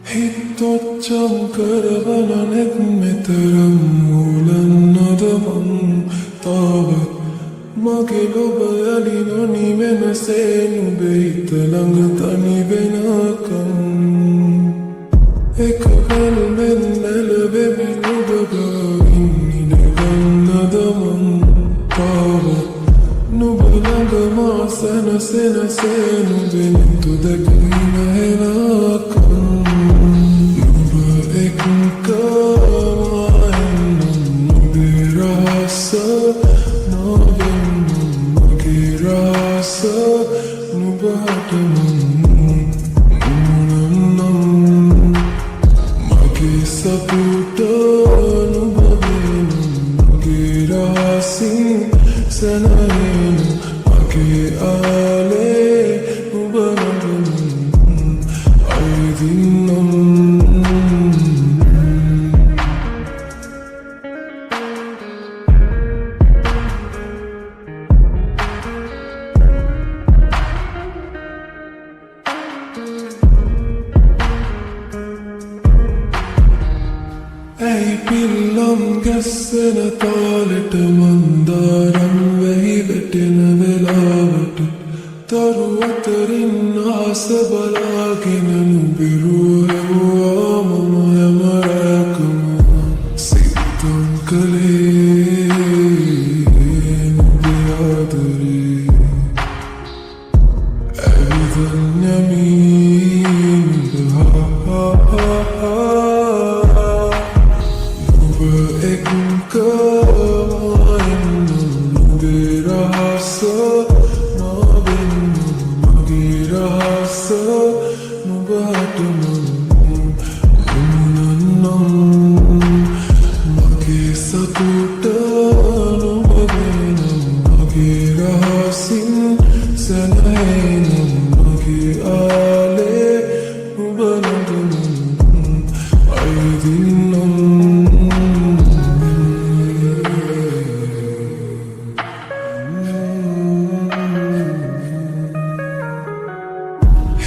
හිතොච්චම් කරවනනෙත් මෙතරම් මූලන්නද මං තාවත් මගේ ලොබ යලි නොනිවෙනසේ නුඹේ හිත ළඟ තනි වෙනකම් එක වෙල්මෙන් නැලවෙමි නුඹ ගාවින් ඉඳගන්නද මං තාවත් නුඹ ළඟ මා සැනසෙනසේ නුඹේ නිතු දැකීම හෙනකම් පිල්ලම් ගැස්සෙන තාලෙට මන්දාරම් වෙහි වැටෙන වෙලාවට තරු අතරින් ආස බලාගෙන නුඹිරුව හෙව්වා මම හැම රැකම සිතම් කළේ නුඹේ ආදරේ ඇවිදන් යමින්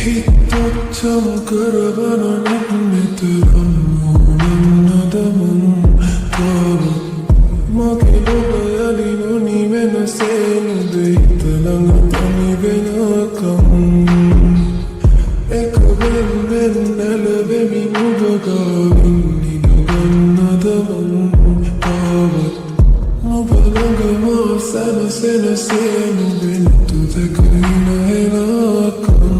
හිතොච්චම් කරවනනෙත් මෙතරම් මූලන්නද මං තාවත් මගේ ලොබ යලි නොනිවෙනසේ නුඹේ හිත ළඟ තනි වෙනකම් එක වෙල්මෙන් නැලවෙමි නුඹ ගාවින් ඉඳගන්නද මං තාවත් නුඹ ළඟ මා සැනසෙනසේ නුඹේ නිතු දැකීම හෙනකම්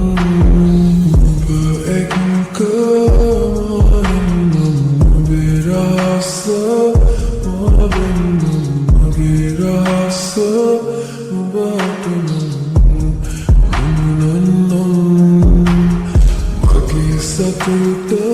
Sakuta